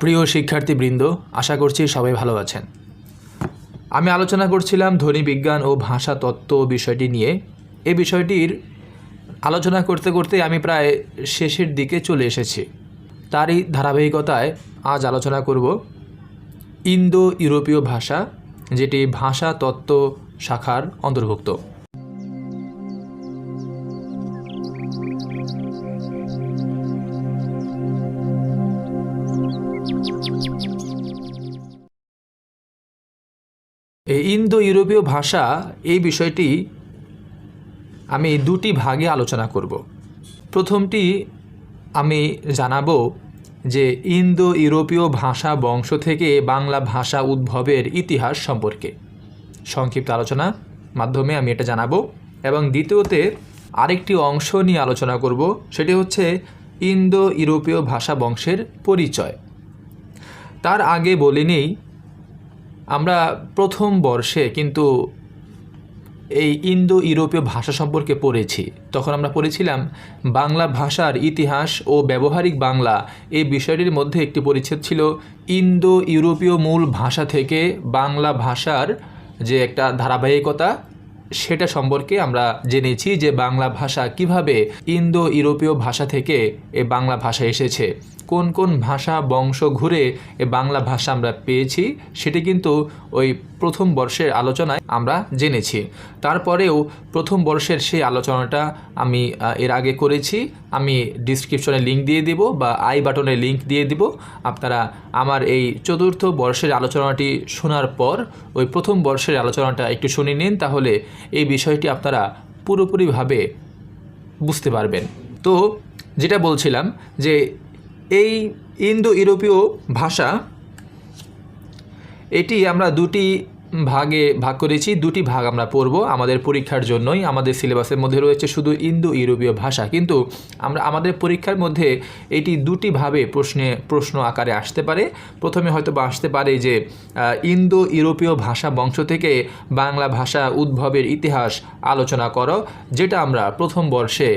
প্রিয় শিক্ষার্থীবৃন্দ, আশা করছি সবাই ভালো আছেন। আমি আলোচনা করছিলাম ধ্বনি বিজ্ঞান ও ভাষা তত্ত্ব বিষয়টি নিয়ে। এই বিষয়টির আলোচনা করতে করতে আমি প্রায় শেষের দিকে চলে এসেছি। তারই ধারাবাহিকতায় আজ আলোচনা করব ইন্দো ইউরোপীয় ভাষা, যেটি ভাষা তত্ত্ব শাখার অন্তর্ভুক্ত। এই ইন্দো ইউরোপীয় ভাষা এই বিষয়টি আমি দুটি ভাগে আলোচনা করব। প্রথমটি আমি জানাবো যে ইন্দো ইউরোপীয় ভাষা বংশ থেকে বাংলা ভাষা উদ্ভবের ইতিহাস সম্পর্কে সংক্ষিপ্ত আলোচনা মাধ্যমে আমি এটা জানাবো। এবং দ্বিতীয়তে আরেকটি অংশ নিয়ে আলোচনা করব, সেটি হচ্ছে ইন্দো ইউরোপীয় ভাষা বংশের পরিচয়। তার আগে বলে নেই, আমরা প্রথম বর্ষে কিন্তু এই ইন্দো ইউরোপীয় ভাষা সম্পর্কে পড়েছি। তখন আমরা পড়েছিলাম বাংলা ভাষার ইতিহাস ও ব্যবহারিক বাংলা। এই বিষয়টির মধ্যে একটি পরিচ্ছেদ ছিল ইন্দো ইউরোপীয় মূল ভাষা থেকে বাংলা ভাষার যে একটা ধারাবাহিকতা, সেটা সম্পর্কে আমরা জেনেছি যে বাংলা ভাষা কিভাবে ইন্দো ইউরোপীয় ভাষা থেকে এ বাংলা ভাষা এসেছে, কোন কোন ভাষা বংশ ঘুরে এ বাংলা ভাষা আমরা পেয়েছি, সেটি কিন্তু ওই প্রথম বর্ষের আলোচনায় আমরা জেনেছি। তারপরেও প্রথম বর্ষের সেই আলোচনাটা আমি এর আগে করেছি। আমি ডিসক্রিপশনে লিঙ্ক দিয়ে দিব বা আই বাটনে লিঙ্ক দিয়ে দিব। আপনারা আমার এই চতুর্থ বর্ষের আলোচনাটি শোনার পর ওই প্রথম বর্ষের আলোচনাটা একটু শুনে নিন, তাহলে এই বিষয়টি আপনারা পুরোপুরিভাবে বুঝতে পারবেন। তো যেটা বলছিলাম যে এই ইন্দো ইউরোপীয় ভাষা, এটি আমরা দুটি ভাগে ভাগ করেছি। দুটি ভাগ আমরা পড়ব আমাদের পরীক্ষার জন্যই। আমাদের সিলেবাসের মধ্যে রয়েছে শুধু ইন্দো ইউরোপীয় ভাষা, কিন্তু আমরা আমাদের পরীক্ষার মধ্যে এটি দুটিভাবে প্রশ্ন আকারে আসতে পারে। প্রথমে হয়তো বা আসতে পারে যে ইন্দো ইউরোপীয় ভাষা বংশ থেকে বাংলা ভাষা উদ্ভবের ইতিহাস আলোচনা করো, যেটা আমরা প্রথম বর্ষে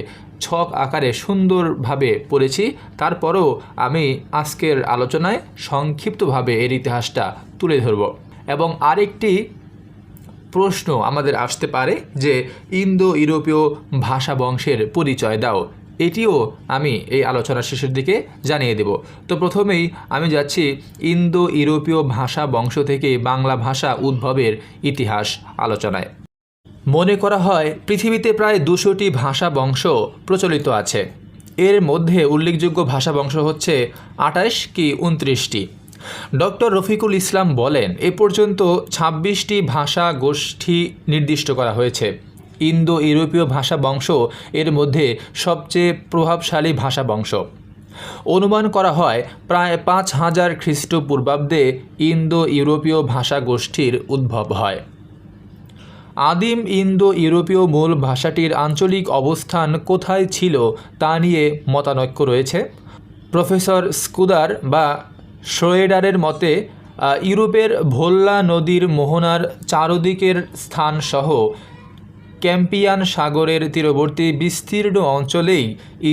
ছক আকারে সুন্দরভাবে পড়েছি। তারপরও আমি আজকের আলোচনায় সংক্ষিপ্তভাবে এর ইতিহাসটা তুলে ধরব। এবং আরেকটি প্রশ্ন আমাদের আসতে পারে যে ইন্দো ইউরোপীয় ভাষা বংশের পরিচয় দাও, এটিও আমি এই আলোচনার শেষের দিকে জানিয়ে দেব। তো প্রথমেই আমি যাচ্ছি ইন্দো ইউরোপীয় ভাষা বংশ থেকে বাংলা ভাষা উদ্ভবের ইতিহাস আলোচনায়। মনে করা হয় পৃথিবীতে প্রায় 200টি ভাষা বংশ প্রচলিত আছে। এর মধ্যে উল্লেখযোগ্য ভাষা বংশ হচ্ছে 28 কি 29টি। ডক্টর রফিকুল ইসলাম বলেন এ পর্যন্ত 26টি ভাষা গোষ্ঠী নির্দিষ্ট করা হয়েছে। ইন্দো ইউরোপীয় ভাষা বংশ এর মধ্যে সবচেয়ে প্রভাবশালী ভাষা বংশ। অনুমান করা হয় প্রায় 5000 খ্রিস্টপূর্বাব্দে ইন্দো ইউরোপীয় ভাষা গোষ্ঠীর উদ্ভব হয়। আদিম ইন্দো ইউরোপীয় মূল ভাষাটির আঞ্চলিক অবস্থান কোথায় ছিল তা নিয়ে মতানৈক্য রয়েছে। প্রফেসর স্কুদার বা শ্রোয়েডারের মতে ইউরোপের ভোল্লা নদীর মোহনার চারদিকের স্থানসহ ক্যাম্পিয়ান সাগরের তীরবর্তী বিস্তীর্ণ অঞ্চলেই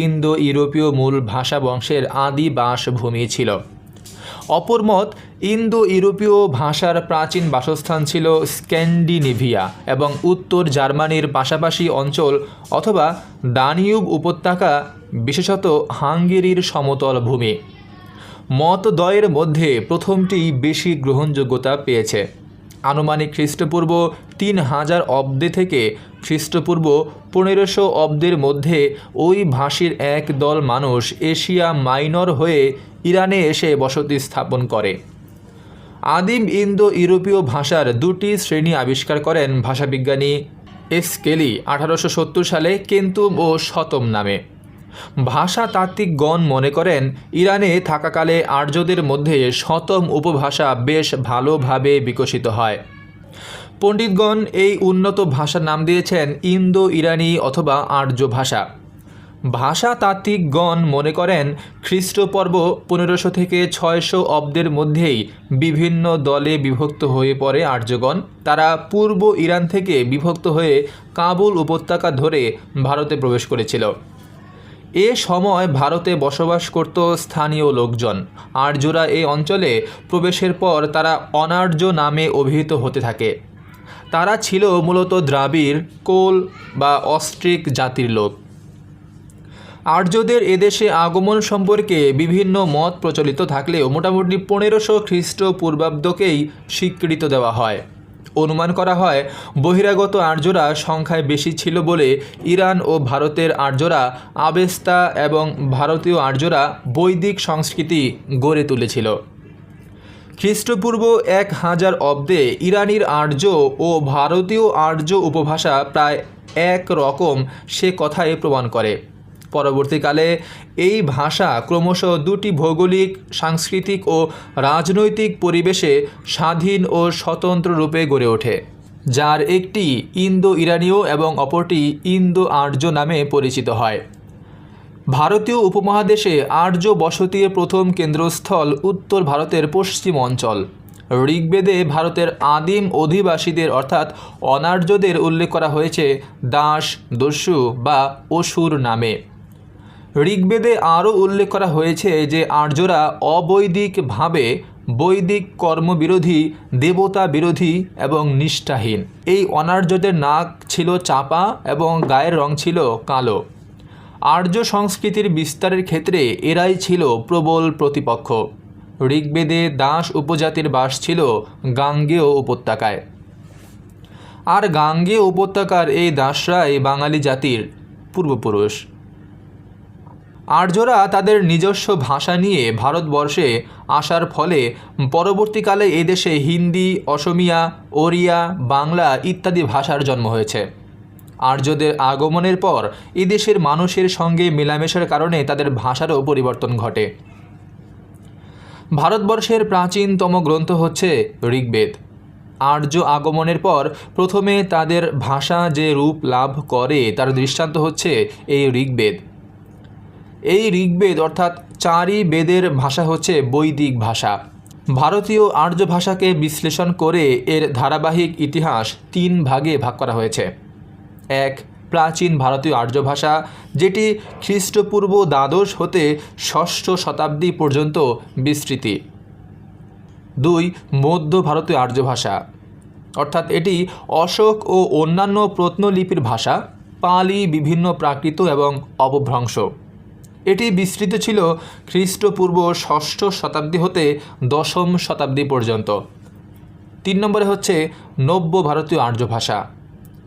ইন্দো ইউরোপীয় মূল ভাষা বংশের আদি বাসভূমি ছিল। অপর মত, ইন্দো ইউরোপীয় ভাষার প্রাচীন বাসস্থান ছিল স্ক্যান্ডিনেভিয়া এবং উত্তর জার্মানির পাশাপাশি অঞ্চল অথবা দানিউব উপত্যকা, বিশেষত হাঙ্গেরির সমতল ভূমি। মতদ্বয়ের মধ্যে প্রথমটি বেশি গ্রহণযোগ্যতা পেয়েছে। আনুমানিক খ্রিস্টপূর্ব 3000 অব্দে থেকে খ্রিস্টপূর্ব 1500 অব্দের মধ্যে ওই ভাষীর এক দল মানুষ এশিয়া মাইনর হয়ে ইরানে এসে বসতি স্থাপন করে। আদিম ইন্দো ইউরোপীয় ভাষার দুটি শ্রেণী আবিষ্কার করেন ভাষাবিজ্ঞানী এসকেলি 1870 সালে কেন্তুম ও শতম নামে। ভাষাতাত্ত্বিকগণ মনে করেন ইরানে থাকাকালে আর্যদের মধ্যে শতম উপভাষা বেশ ভালোভাবে বিকশিত হয়। পণ্ডিতগণ এই উন্নত ভাষার নাম দিয়েছেন ইন্দো ইরানি অথবা আর্য ভাষা। ভাষাতাত্ত্বিকগণ মনে করেন খ্রিস্টপূর্ব 1500 থেকে 600 অব্দের মধ্যেই বিভিন্ন দলে বিভক্ত হয়ে পড়ে আর্যগণ। তারা পূর্ব ইরান থেকে বিভক্ত হয়ে কাবুল উপত্যকা ধরে ভারতে প্রবেশ করেছিল। এ সময় ভারতে বসবাস করত স্থানীয় লোকজন। আর্যরা এই অঞ্চলে প্রবেশের পর তারা অনার্য নামে অভিহিত হতে থাকে। তারা ছিল মূলত দ্রাবিড়, কোল বা অস্ট্রিক জাতির লোক। আর্যদের এদেশে আগমন সম্পর্কে বিভিন্ন মত প্রচলিত থাকলেও মোটামুটি 1500 খ্রিস্টপূর্বাব্দকেই স্বীকৃতি দেওয়া হয়। অনুমান করা হয় বহিরাগত আর্যরা সংখ্যায় বেশি ছিল বলে ইরান ও ভারতের আর্যরা আবেস্তা এবং ভারতীয় আর্যরা বৈদিক সংস্কৃতি গড়ে তুলেছিল। খ্রিস্টপূর্ব 1000 অব্দে ইরানির আর্য ও ভারতীয় আর্য উপভাষা প্রায় এক রকম সে কথাই প্রমাণ করে। পরবর্তীকালে এই ভাষা ক্রমশ দুটি ভৌগোলিক, সাংস্কৃতিক ও রাজনৈতিক পরিবেশে স্বাধীন ও স্বতন্ত্র রূপে গড়ে ওঠে, যার একটি ইন্দো ইরানীয় এবং অপরটি ইন্দো আর্য নামে পরিচিত হয়। ভারতীয় উপমহাদেশে আর্য বসতির প্রথম কেন্দ্রস্থল উত্তর ভারতের পশ্চিম অঞ্চল। ঋগ্বেদে ভারতের আদিম অধিবাসীদের অর্থাৎ অনার্যদের উল্লেখ করা হয়েছে দাস, দস্যু বা অসুর নামে। ঋগ্বেদে আরও উল্লেখ করা হয়েছে যে আর্যরা অবৈদিকভাবে বৈদিক কর্মবিরোধী, দেবতা বিরোধী এবং নিষ্ঠাহীন। এই অনার্যদের নাক ছিল চাপা এবং গায়ের রং ছিল কালো। আর্য সংস্কৃতির বিস্তারের ক্ষেত্রে এরাই ছিল প্রবল প্রতিপক্ষ। ঋগ্বেদে দাস উপজাতির বাস ছিল গাঙ্গেয় উপত্যকায়, আর গাঙ্গেয় উপত্যকার এই দাসরাই বাঙালি জাতির পূর্বপুরুষ। আর্যরা তাদের নিজস্ব ভাষা নিয়ে ভারতবর্ষে আসার ফলে পরবর্তীকালে এদেশে হিন্দি, অসমিয়া, ওড়িয়া, বাংলা ইত্যাদি ভাষার জন্ম হয়েছে। আর্যদের আগমনের পর এদেশের মানুষের সঙ্গে মেলামেশার কারণে তাদের ভাষারও পরিবর্তন ঘটে। ভারতবর্ষের প্রাচীনতম গ্রন্থ হচ্ছে ঋগ্বেদ। আর্য আগমনের পর প্রথমে তাদের ভাষা যে রূপ লাভ করে তার দৃষ্টান্ত হচ্ছে এই ঋগ্বেদ। এই ঋগ্বেদ অর্থাৎ 4ই বেদের ভাষা হচ্ছে বৈদিক ভাষা। ভারতীয় আর্য ভাষাকে বিশ্লেষণ করে এর ধারাবাহিক ইতিহাস 3 ভাগে ভাগ করা হয়েছে। 1. প্রাচীন ভারতীয় আর্য ভাষা, যেটি খ্রিস্টপূর্ব দ্বাদশ হতে 6ষ্ঠ শতাব্দী পর্যন্ত বিস্তৃতি। 2. মধ্য ভারতীয় আর্য ভাষা, অর্থাৎ এটি অশোক ও অন্যান্য প্রত্নলিপির ভাষা, পালি, বিভিন্ন প্রাকৃত এবং অপভ্রংশ। এটি বিস্তৃত ছিল খ্রিস্টপূর্ব 6ষ্ঠ শতাব্দী হতে 10ম শতাব্দী পর্যন্ত। 3 নম্বরে হচ্ছে নব্য ভারতীয় আর্য ভাষা,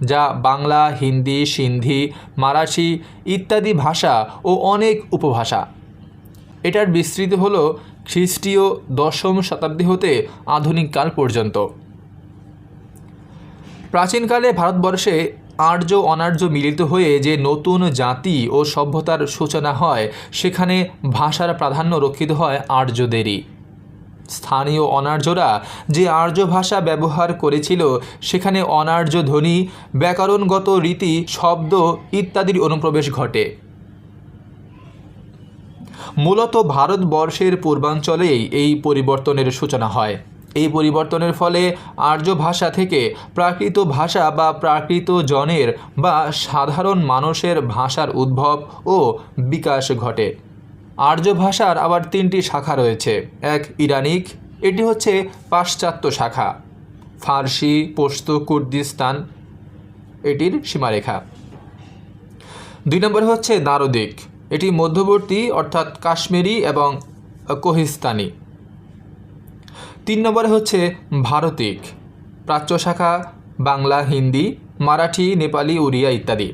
যা বাংলা, হিন্দি, সিন্ধি, মারাঠি ইত্যাদি ভাষা ও অনেক উপভাষা। এটার বিস্তৃতি হল খ্রিস্টীয় 10ম শতাব্দী হতে আধুনিক কাল পর্যন্ত। প্রাচীনকালে ভারতবর্ষে আর্য অনার্য মিলিত হয়ে যে নতুন জাতি ও সভ্যতার সূচনা হয়, সেখানে ভাষার প্রাধান্য রক্ষিত হয় আর্যদেরই। স্থানীয় অনার্যরা যে আর্য ভাষা ব্যবহার করেছিল, সেখানে অনার্য ধ্বনি, ব্যাকরণগত রীতি, শব্দ ইত্যাদির অনুপ্রবেশ ঘটে। মূলত ভারতবর্ষের পূর্বাঞ্চলেই এই পরিবর্তনের সূচনা হয়। এই পরিবর্তনের ফলে আর্য ভাষা থেকে প্রাকৃত ভাষা বা প্রাকৃত জনের বা সাধারণ মানুষের ভাষার উদ্ভব ও বিকাশ ঘটে। আর্য ভাষার আবার 3টি শাখা রয়েছে। 1. ইরানিক, এটি হচ্ছে পাশ্চাত্য শাখা। ফার্সি, পশতু, কুর্দিস্তান এটির সীমারেখা। 2 নম্বরে হচ্ছে নারদিক, এটি মধ্যবর্তী অর্থাৎ কাশ্মীরি এবং কোহিস্তানি। 3 নম্বরে হচ্ছে ভারতিক, প্রাচ্য শাখা, বাংলা, হিন্দি, মারাঠি, নেপালি, উড়িয়া ইত্যাদি।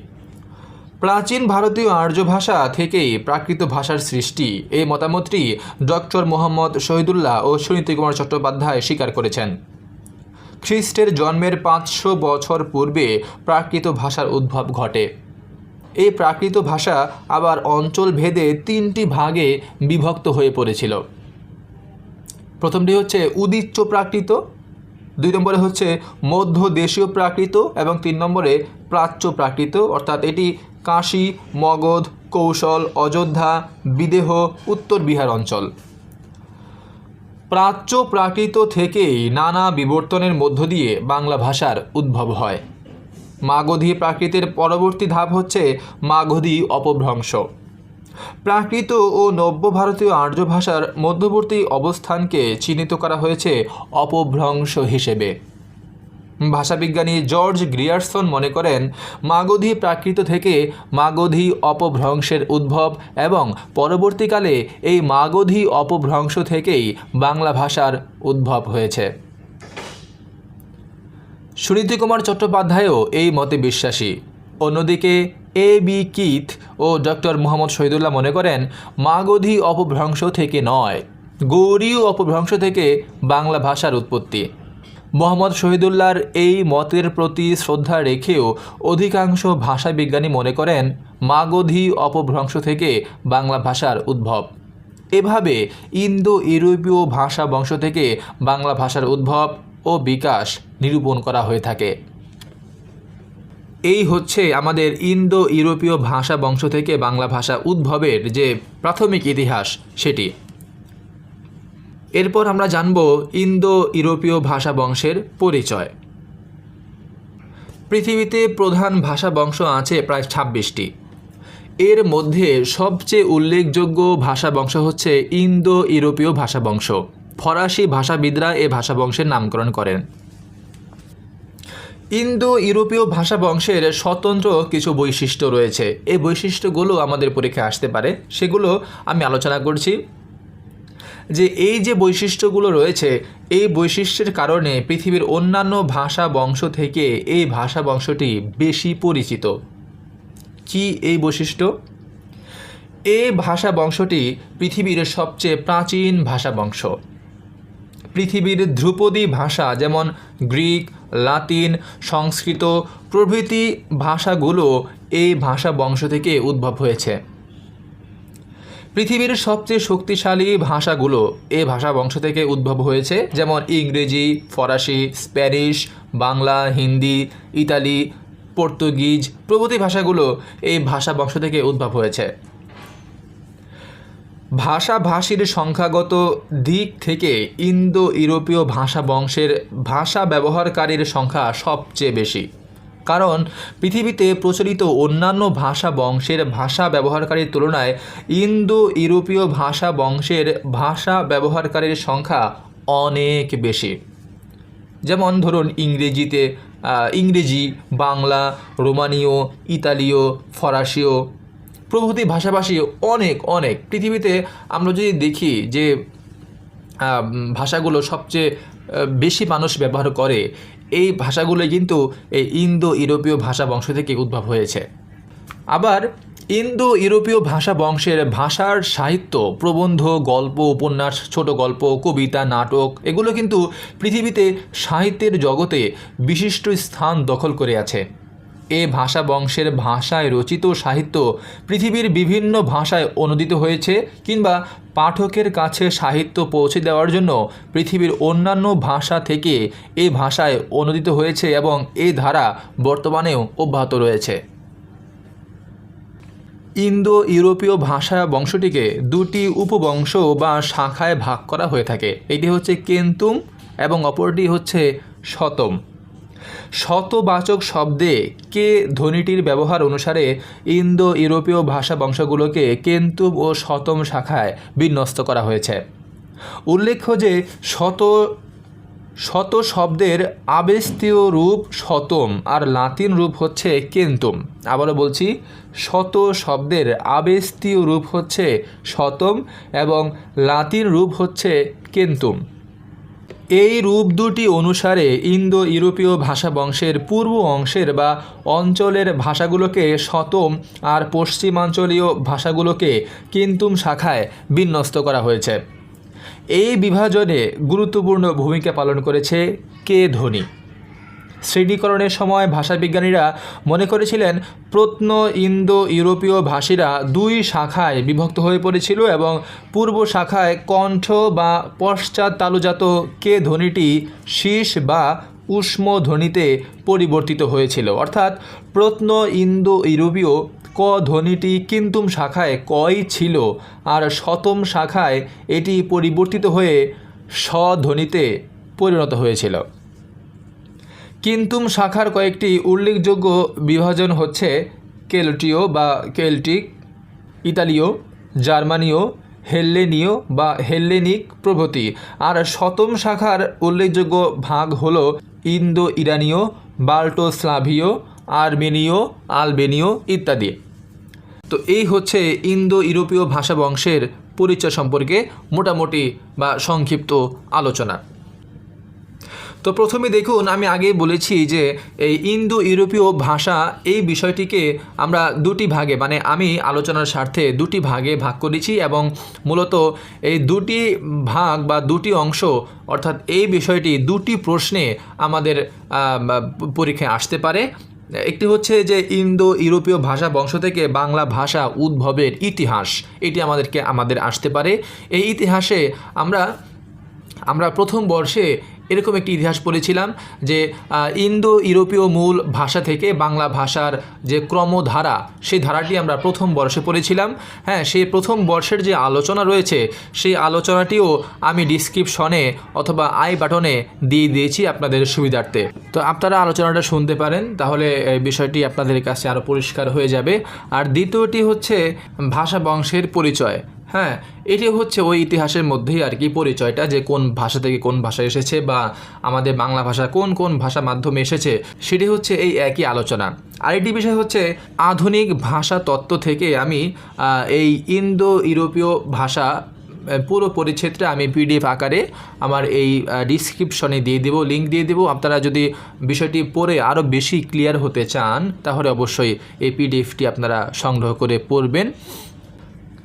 প্রাচীন ভারতীয় আর্য ভাষা থেকেই প্রাকৃত ভাষার সৃষ্টি, এই মতামতটি ডক্টর মোহাম্মদ শহীদুল্লাহ ও সুনীতি কুমার চট্টোপাধ্যায় স্বীকার করেছেন। খ্রিস্টের জন্মের 500 বছর পূর্বে প্রাকৃত ভাষার উদ্ভব ঘটে। এই প্রাকৃত ভাষা আবার অঞ্চল ভেদে 3টি ভাগে বিভক্ত হয়ে পড়েছিল। প্রথমটি হচ্ছে উদিচ্য প্রাকৃত, 2 নম্বরে হচ্ছে মধ্য দেশীয় প্রাকৃত এবং 3 নম্বরে প্রাচ্য প্রাকৃত, অর্থাৎ এটি কাশী, মগধ, কৌশল, অযোধ্যা, বিদেহ, উত্তর বিহার অঞ্চল। প্রাচ্য প্রাকৃত থেকেই নানা বিবর্তনের মধ্য দিয়ে বাংলা ভাষার উদ্ভব হয়। মাগধী প্রাকৃতের পরবর্তী ধাপ হচ্ছে মাগধী অপভ্রংশ। প্রাকৃত ও নব্য ভারতীয় আর্য ভাষার মধ্যবর্তী অবস্থানকে চিহ্নিত করা হয়েছে অপভ্রংশ হিসেবে। ভাষাবিজ্ঞানী জর্জ গ্রিয়ারসন মনে করেন মাগধী প্রাকৃত থেকে মাগধী অপভ্রংশের উদ্ভব এবং পরবর্তীকালে এই মাগধী অপভ্রংশ থেকেই বাংলা ভাষার উদ্ভব হয়েছে। সুনীতি কুমার চট্টোপাধ্যায়ও এই মতে বিশ্বাসী। অন্যদিকে A.B. কিথ ও ডক্টর মোহাম্মদ শহীদুল্লাহ মনে করেন মাগধী অপভ্রংশ থেকে নয়, গৌড়ীয় অপভ্রংশ থেকে বাংলা ভাষার উৎপত্তি। মোহাম্মদ শহীদুল্লাহর এই মতের প্রতি শ্রদ্ধা রেখেও অধিকাংশ ভাষাবিজ্ঞানী মনে করেন মাগধী অপভ্রংশ থেকে বাংলা ভাষার উদ্ভব। এভাবে ইন্দো ইউরোপীয় ভাষা বংশ থেকে বাংলা ভাষার উদ্ভব ও বিকাশ নিরূপণ করা হয়ে থাকে। এই হচ্ছে আমাদের ইন্দো ইউরোপীয় ভাষা বংশ থেকে বাংলা ভাষা উদ্ভবের যে প্রাথমিক ইতিহাস সেটি। এরপর আমরা জানব ইন্দো ইউরোপীয় ভাষা বংশের পরিচয়। পৃথিবীতে প্রধান ভাষা বংশ আছে প্রায় 26টি। এর মধ্যে সবচেয়ে উল্লেখযোগ্য ভাষা বংশ হচ্ছে ইন্দো ইউরোপীয় ভাষা বংশ। ফরাসি ভাষাবিদরা এ ভাষা বংশের নামকরণ করেন। ইন্দো ইউরোপীয় ভাষা বংশের স্বতন্ত্র কিছু বৈশিষ্ট্য রয়েছে। এই বৈশিষ্ট্যগুলো আমাদের পরীক্ষায় আসতে পারে, সেগুলো আমি আলোচনা করছি। যে এই যে বৈশিষ্ট্যগুলো রয়েছে, এই বৈশিষ্ট্যের কারণে পৃথিবীর অন্যান্য ভাষা বংশ থেকে এই ভাষা বংশটি বেশি পরিচিত। কি এই বৈশিষ্ট্য? এই ভাষা বংশটি পৃথিবীর সবচেয়ে প্রাচীন ভাষা বংশ। পৃথিবীর ধ্রুপদী ভাষা যেমন গ্রিক, লাতিন, সংস্কৃত প্রভৃতি ভাষাগুলো এই ভাষা বংশ থেকে উদ্ভব হয়েছে। পৃথিবীর সবচেয়ে শক্তিশালী ভাষাগুলো এই ভাষা বংশ থেকে উদ্ভব হয়েছে, যেমন ইংরেজি, ফরাসি, Spanish, Bangla, Hindi, Italy, Portuguese প্রভৃতি ভাষাগুলো এই ভাষা বংশ থেকে উদ্ভব হয়েছে। ভাষাভাষীর সংখ্যাগত দিক থেকে ইন্দো ইউরোপীয় ভাষা বংশের ভাষা ব্যবহারকারীর সংখ্যা সবচেয়ে বেশি। কারণ পৃথিবীতে প্রচলিত অন্যান্য ভাষা বংশের ভাষা ব্যবহারকারীর তুলনায় ইন্দো ইউরোপীয় ভাষা বংশের ভাষা ব্যবহারকারীর সংখ্যা অনেক বেশি। যেমন ধরুন ইংরেজি, বাংলা, রোমানীয়, ইতালীয়, ফরাসিও প্রভৃতি ভাষাভাষী অনেক পৃথিবীতে আমরা যদি দেখি যে ভাষাগুলো সবচেয়ে বেশি মানুষ ব্যবহার করে, এই ভাষাগুলো কিন্তু এই ইন্দো ইউরোপীয় ভাষা বংশ থেকে উদ্ভব হয়েছে। আবার ইন্দো ইউরোপীয় ভাষা বংশের ভাষার সাহিত্য, প্রবন্ধ, গল্প, উপন্যাস, ছোট গল্প, কবিতা, নাটক এগুলো কিন্তু পৃথিবীতে সাহিত্যের জগতে বিশিষ্ট স্থান দখল করে আছে। এ ভাষা বংশের ভাষায় রচিত সাহিত্য পৃথিবীর বিভিন্ন ভাষায় অনুদিত হয়েছে, কিংবা পাঠকের কাছে সাহিত্য পৌঁছে দেওয়ার জন্য পৃথিবীর অন্যান্য ভাষা থেকে এ ভাষায় অনুদিত হয়েছে এবং এই ধারা বর্তমানেও অব্যাহত রয়েছে। ইন্দো ইউরোপীয় ভাষা বংশটিকে দুটি উপবংশ বা শাখায় ভাগ করা হয়ে থাকে। এটি হচ্ছে কেন্তুম এবং অপরটি হচ্ছে শতম। শতবাচক শব্দে কে ধ্বনিটির ব্যবহার অনুসারে ইন্দো ইউরোপীয় ভাষা বংশগুলোকে কেন্তুম ও শতম শাখায় বিন্যস্ত করা হয়েছে। উল্লেখ্য যে শত শব্দের আবেস্তীয় রূপ শতম আর লাতিন রূপ হচ্ছে কেন্তুম। আবারও বলছি, শত শব্দের আবেস্তীয় রূপ হচ্ছে শতম এবং লাতিন রূপ হচ্ছে কেন্তুম। এই রূপ দুটি অনুসারে ইন্দো ইউরোপীয় ভাষা বংশের পূর্ব অংশের বা অঞ্চলের ভাষাগুলোকে শতম আর পশ্চিমাঞ্চলীয় ভাষাগুলোকে কেন্তুম শাখায় বিন্যস্ত করা হয়েছে। এই বিভাজনে গুরুত্বপূর্ণ ভূমিকা পালন করেছে কে ধ্বনি। শ্রেণীকরণের সময় ভাষাবিজ্ঞানীরা মনে করেছিলেন প্রত্ন ইন্দো ইউরোপীয় ভাষীরা দুই শাখায় বিভক্ত হয়ে পড়েছিল এবং পূর্ব শাখায় কণ্ঠ বা পশ্চাৎ তালুজাত কে ধ্বনিটি শীষ বা উষ্ম ধ্বনিতে পরিবর্তিত হয়েছিল। অর্থাৎ প্রত্ন ইন্দো ইউরোপীয় ক ধ্বনিটি কিন্তুম শাখায় কই ছিল আর শতম শাখায় এটি পরিবর্তিত হয়ে স ধ্বনিতে পরিণত হয়েছিল। কিন্তুম শাখার কয়েকটি উল্লেখযোগ্য বিভাজন হচ্ছে কেল্টীয় বা কেল্টিক, ইতালীয়, জার্মানীয়, হেল্লেনীয় বা হেল্লেনিক প্রভৃতি। আর শতম শাখার উল্লেখযোগ্য ভাগ হল ইন্দো ইরানীয়, বাল্টো স্লাভীয়, আর্মেনীয়, আলবেনীয় ইত্যাদি। তো এই হচ্ছে ইন্দো ইউরোপীয় ভাষা বংশের পরিচয় সম্পর্কে মোটামুটি বা সংক্ষিপ্ত আলোচনা। তো প্রথমে দেখুন, আমি আগেই বলেছি যে এই ইন্দো ইউরোপীয় ভাষা এই বিষয়টিকে আমরা দুটি ভাগে, মানে আমি আলোচনার স্বার্থে দুটি ভাগে ভাগ করেছি এবং মূলত এই দুটি ভাগ বা দুটি অংশ, অর্থাৎ এই বিষয়টি দুটি প্রশ্নে আমাদের পরীক্ষায় আসতে পারে। একটি হচ্ছে যে ইন্দো ইউরোপীয় ভাষা বংশ থেকে বাংলা ভাষা উদ্ভবের ইতিহাস, এটি আমাদের আসতে পারে। এই ইতিহাসে আমরা প্রথম বর্ষে এরকম একটি ইতিহাস পড়েছিলাম যে ইন্দো ইউরোপীয় মূল ভাষা থেকে বাংলা ভাষার যে ক্রমধারা, সেই ধারাটি আমরা প্রথম বর্ষে পড়েছিলাম। হ্যাঁ, সেই প্রথম বর্ষের যে আলোচনা রয়েছে সেই আলোচনাটিও আমি ডিসক্রিপশনে অথবা আই বাটনে দিয়ে দিয়েছি আপনাদের সুবিধার্থে। তো আপনারা আলোচনাটা শুনতে পারেন, তাহলে এই বিষয়টি আপনাদের কাছে আরও পরিষ্কার হয়ে যাবে। আর দ্বিতীয়টি হচ্ছে ভাষা বংশের পরিচয়। হ্যাঁ, এটি হচ্ছে ওই ইতিহাসের মধ্যেই আর কি পরিচয়টা, যে কোন ভাষা থেকে কোন ভাষা এসেছে বা আমাদের বাংলা ভাষা কোন কোন ভাষা মাধ্যমে এসেছে, সেটি হচ্ছে এই একই আলোচনা। আরেকটি বিষয় হচ্ছে আধুনিক ভাষা তত্ত্ব থেকে আমি এই ইন্দো ইউরোপীয় ভাষা পুরো পরিচ্ছেদটা আমি পিডিএফ আকারে আমার এই ডিসক্রিপশনে দিয়ে দেবো, লিঙ্ক দিয়ে দেবো। আপনারা যদি বিষয়টি পড়ে আরও বেশি ক্লিয়ার হতে চান তাহলে অবশ্যই এই পিডিএফটি আপনারা সংগ্রহ করে পড়বেন।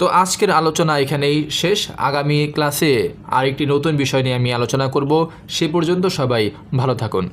তো আজকের আলোচনা এখানেই শেষ। আগামী ক্লাসে আরেকটি নতুন বিষয় নিয়ে আমি আলোচনা করব। সে পর্যন্ত সবাই ভালো থাকুন।